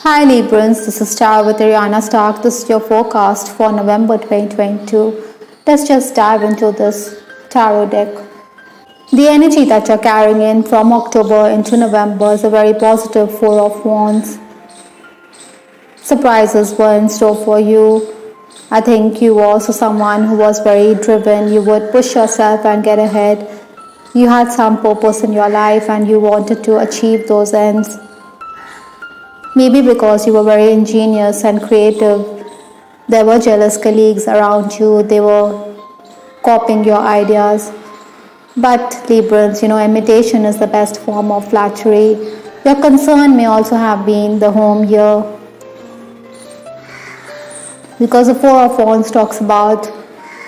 Hi Librans, this is Tarot with Ariana Stark. This is your forecast for November 2022. Let's just dive into this tarot deck. The energy that you're carrying in from October into November is a very positive Four of Wands. Surprises were in store for you. I think you were also someone who was very driven. You would push yourself and get ahead. You had some purpose in your life and you wanted to achieve those ends. Maybe because you were very ingenious and creative, there were jealous colleagues around you, they were copying your ideas. But Librans, imitation is the best form of flattery. Your concern may also have been the home here. Because the Four of Wands talks about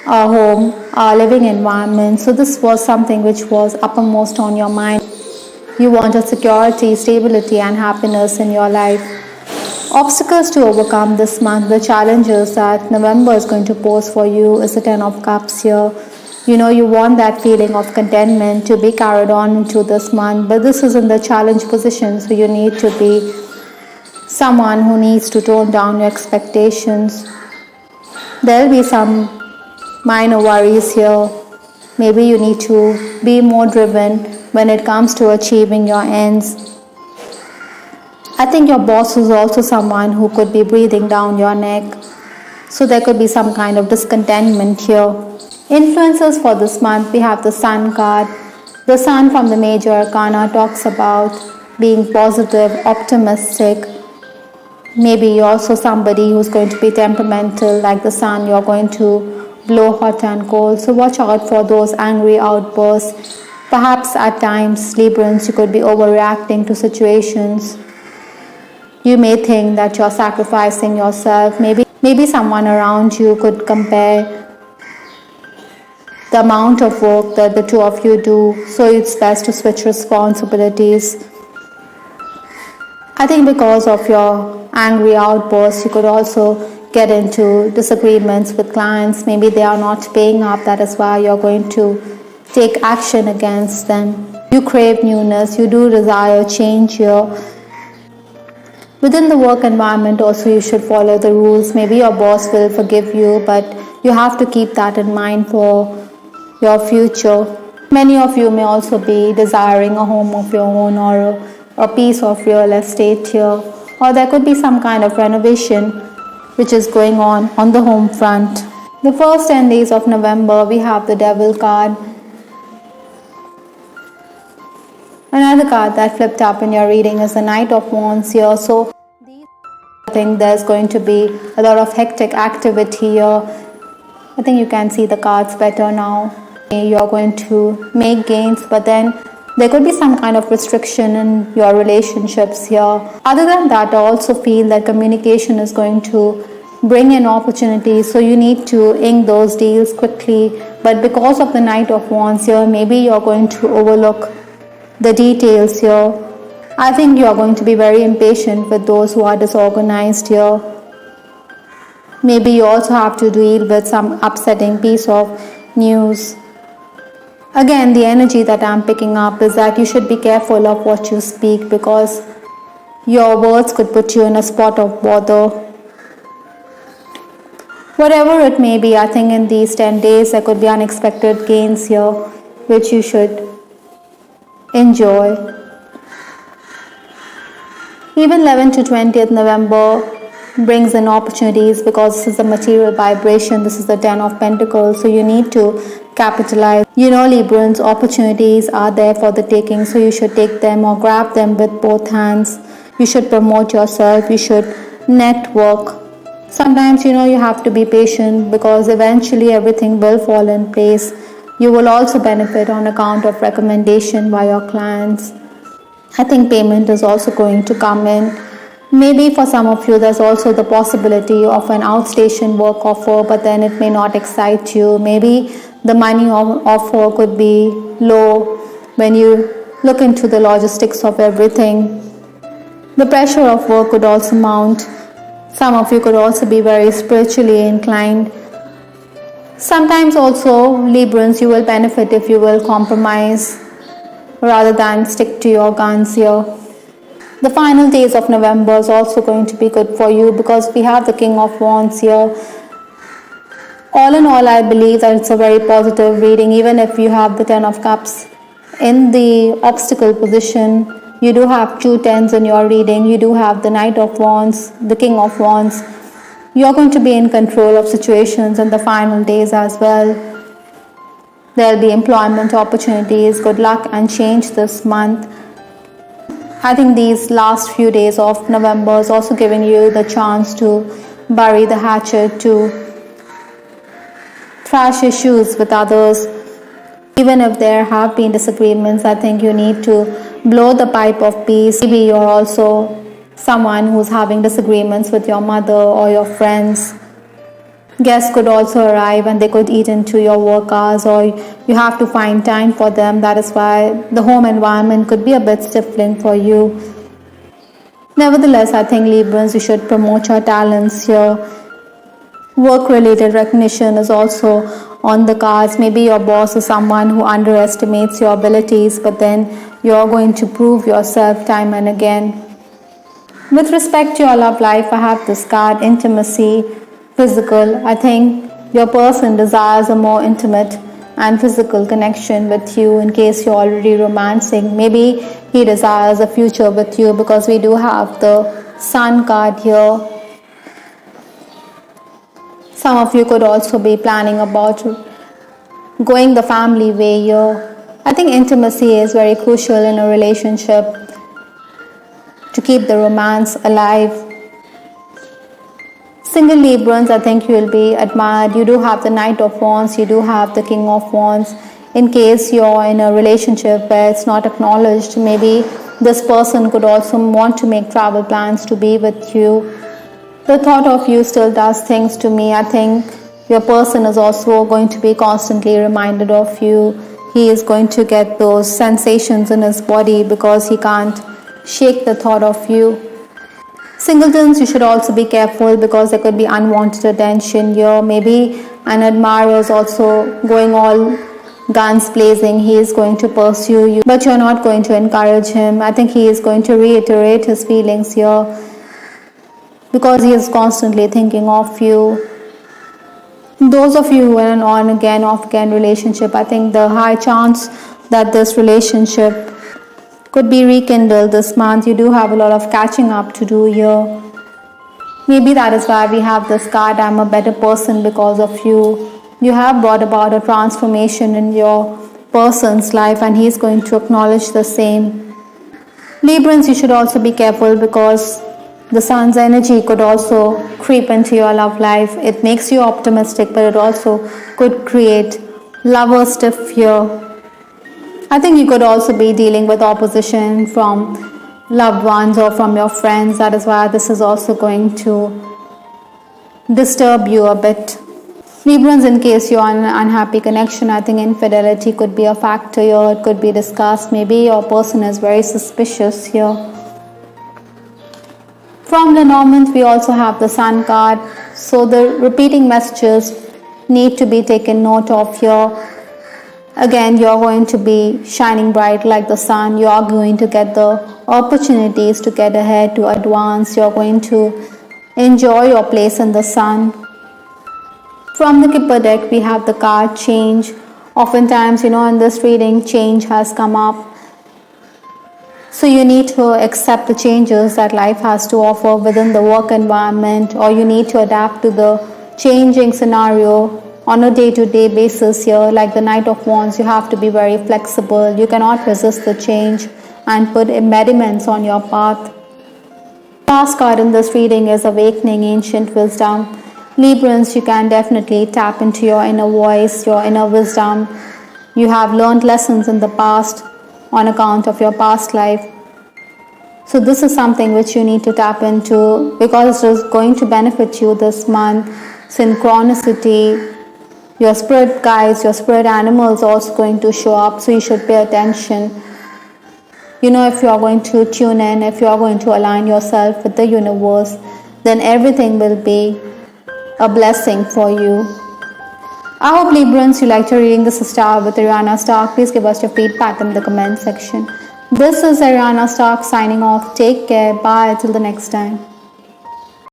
our home, our living environment. So this was something which was uppermost on your mind. You wanted security, stability and happiness in your life. Obstacles to overcome this month, the challenges that November is going to pose for you is the Ten of Cups here. You want that feeling of contentment to be carried on into this month, but this is in the challenge position, so you need to be someone who needs to tone down your expectations. There will be some minor worries here. Maybe you need to be more driven when it comes to achieving your ends. I think your boss is also someone who could be breathing down your neck. So there could be some kind of discontentment here. Influences for this month, we have the Sun card. The Sun from the Major Arcana talks about being positive, optimistic. Maybe you're also somebody who's going to be temperamental like the Sun. You're going to blow hot and cold. So watch out for those angry outbursts. Perhaps at times, Librans, you could be overreacting to situations. You may think that you're sacrificing yourself. Maybe someone around you could compare the amount of work that the two of you do. So it's best to switch responsibilities. I think because of your angry outbursts, you could also get into disagreements with clients. Maybe they are not paying up. That is why you're going to take action against them. You crave newness. You do desire change here. Within the work environment also you should follow the rules. Maybe your boss will forgive you, but you have to keep that in mind for your future. Many of you may also be desiring a home of your own or a piece of real estate here. Or there could be some kind of renovation which is going on the home front. The first 10 days of November we have the Devil card. Another card that flipped up in your reading is the Knight of Wands here. So I think there's going to be a lot of hectic activity here. I think you can see the cards better now. You're going to make gains, but then there could be some kind of restriction in your relationships here. Other than that, I also feel that communication is going to bring in opportunities, so you need to ink those deals quickly. But because of the Knight of Wands here, maybe you're going to overlook the details here. I think you're going to be very impatient with those who are disorganized here. Maybe you also have to deal with some upsetting piece of news. Again, the energy that I'm picking up is that you should be careful of what you speak, because your words could put you in a spot of bother. Whatever it may be, I think in these 10 days there could be unexpected gains here which you should enjoy. Even 11th to 20th November brings in opportunities, because this is a material vibration. This is the 10 of Pentacles, so you need to capitalize. Librans, opportunities are there for the taking, so you should take them or grab them with both hands. You should promote yourself. You should network. Sometimes, you have to be patient, because eventually everything will fall in place. You will also benefit on account of recommendation by your clients. I think payment is also going to come in. Maybe for some of you there's also the possibility of an outstation work offer, but then it may not excite you. Maybe the money offer could be low when you look into the logistics of everything. The pressure of work could also mount. Some of you could also be very spiritually inclined. Sometimes also, Librans, you will benefit if you will compromise rather than stick to your guns here. The final days of November is also going to be good for you because we have the King of Wands here. All in all, I believe that it's a very positive reading. Even if you have the Ten of Cups in the obstacle position, you do have 2 tens in your reading. You do have the Knight of Wands, the King of Wands. You're going to be in control of situations in the final days as well. There'll be employment opportunities, good luck and change this month. I think these last few days of November is also giving you the chance to bury the hatchet, to trash issues with others. Even if there have been disagreements, I think you need to blow the pipe of peace. Maybe you're also someone who's having disagreements with your mother or your friends. Guests could also arrive and they could eat into your work hours, or you have to find time for them. That is why the home environment could be a bit stifling for you. Nevertheless, I think Librans, you should promote your talents here. Work-related recognition is also on the cards. Maybe your boss is someone who underestimates your abilities, but then you're going to prove yourself time and again. With respect to your love life, I have this card, intimacy, physical. I think your person desires a more intimate and physical connection with you in case you're already romancing. Maybe he desires a future with you because we do have the Sun card here. Some of you could also be planning about going the family way here. I think intimacy is very crucial in a relationship to keep the romance alive. Single Librans, I think you will be admired. You do have the Knight of Wands, you do have the King of Wands. In case you're in a relationship where it's not acknowledged, maybe this person could also want to make travel plans to be with you. The thought of you still does things to me. I think your person is also going to be constantly reminded of you. He is going to get those sensations in his body because he can't shake the thought of you. Singletons, you should also be careful because there could be unwanted attention here. Maybe an admirer is also going all guns blazing. He is going to pursue you, but you're not going to encourage him. I think he is going to reiterate his feelings here because he is constantly thinking of you. Those of you who are in an on-again, off-again relationship, I think the high chance that this relationship could be rekindled this month. You do have a lot of catching up to do here. Maybe that is why we have this card, I'm a better person because of you. You have brought about a transformation in your person's life and he is going to acknowledge the same. Librans, you should also be careful because the sun's energy could also creep into your love life. It makes you optimistic, but it also could create lover stiff here. I think you could also be dealing with opposition from loved ones or from your friends. That is why this is also going to disturb you a bit. Librans, in case you're in an unhappy connection, I think infidelity could be a factor here. It could be discussed. Maybe your person is very suspicious here. From Lenormand, we also have the Sun card. So the repeating messages need to be taken note of here. Again, you're going to be shining bright like the sun. You are going to get the opportunities to get ahead, to advance. You're going to enjoy your place in the sun. From the Kipper deck, we have the card change. Oftentimes, in this reading, change has come up. So you need to accept the changes that life has to offer within the work environment, or you need to adapt to the changing scenario on a day-to-day basis here. Like the Knight of Wands, you have to be very flexible. You cannot resist the change and put impediments on your path. Last card in this reading is Awakening Ancient Wisdom. Librans, you can definitely tap into your inner voice, your inner wisdom. You have learned lessons in the past on account of your past life. So this is something which you need to tap into because it is going to benefit you this month. Synchronicity, your spirit guides, your spirit animals are also going to show up, so you should pay attention. If you are going to tune in, if you are going to align yourself with the universe, then everything will be a blessing for you. I hope Librans, you liked your reading. This is Star with Ariana Star. Please give us your feedback in the comment section. This is Ariana Stark signing off. Take care. Bye. Till the next time.